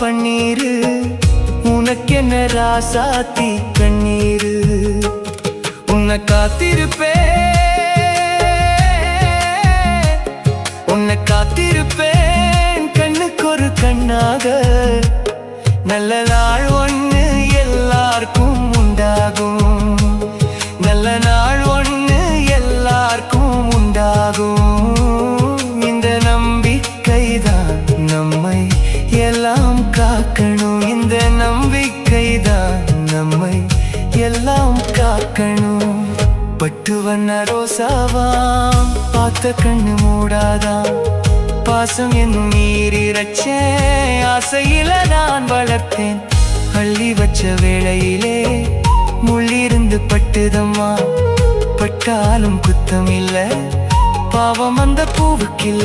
பன்னீரு உனக்கென்ன ராசாத்தி கண்ணீரு உன்னை காத்திருப்பேன் கண்ணுக்கு ஒரு கண்ணாக நல்ல நாள் ஒண்ணு எல்லாருக்கும் உண்டாகும் நல்ல நாள் ஒண்ணு எல்லாருக்கும் உண்டாகும் இந்த நம்பிக்கைதான் நம்மை எல்லாம் காக்கணும் இந்த நம்பிக்கைதான் நம்மை எல்லாம் காக்கணும் பட்டு வண்ண ரோசாவாம் பார்த்த கண்ணு மூடாதாம் பாசம் என்னும் நீரிரச்சேன் ஆசையில நான் வளர்த்தேன் அள்ளி வச்ச வேளையிலே முள்ளிருந்து பட்டுதம்மா பட்டாலும் குத்தம் இல்ல பாவம் அந்த பூவுக்கில்லை